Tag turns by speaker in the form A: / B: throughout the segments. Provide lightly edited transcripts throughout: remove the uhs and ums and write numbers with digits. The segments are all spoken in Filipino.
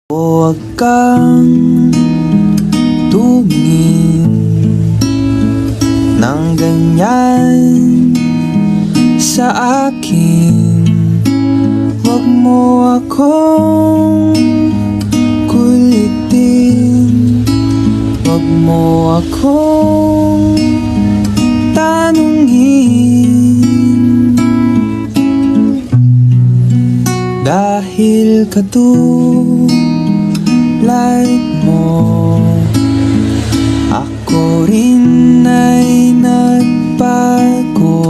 A: Huwag kang tumingin ng ganyan sa akin. Huwag mo akong kulitin, huwag mo akong tanungin, dahil katulad mo, ako rin ay nagbago.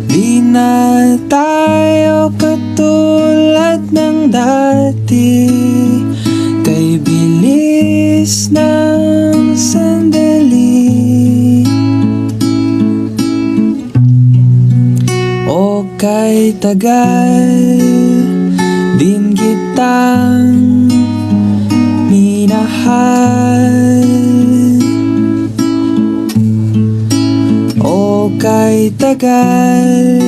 A: Di na tayo katulad ng dati, kay bilis ng sandali o kay tagal din kitang minahal, o kay tagal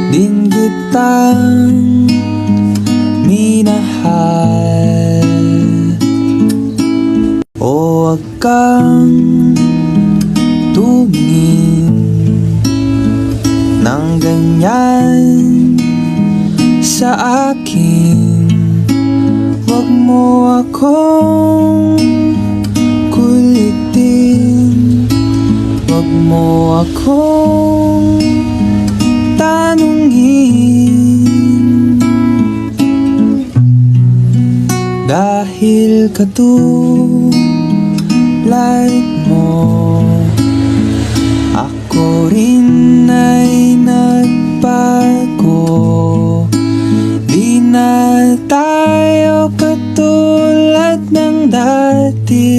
A: din kitang minahal. O wag kang tumingin ng ganyan sa akin. Huwag mo akong kulitin, huwag mo akong tanungin, dahil katulad mo, ako rin ay nagbago. Di na tayo katulad ng dati,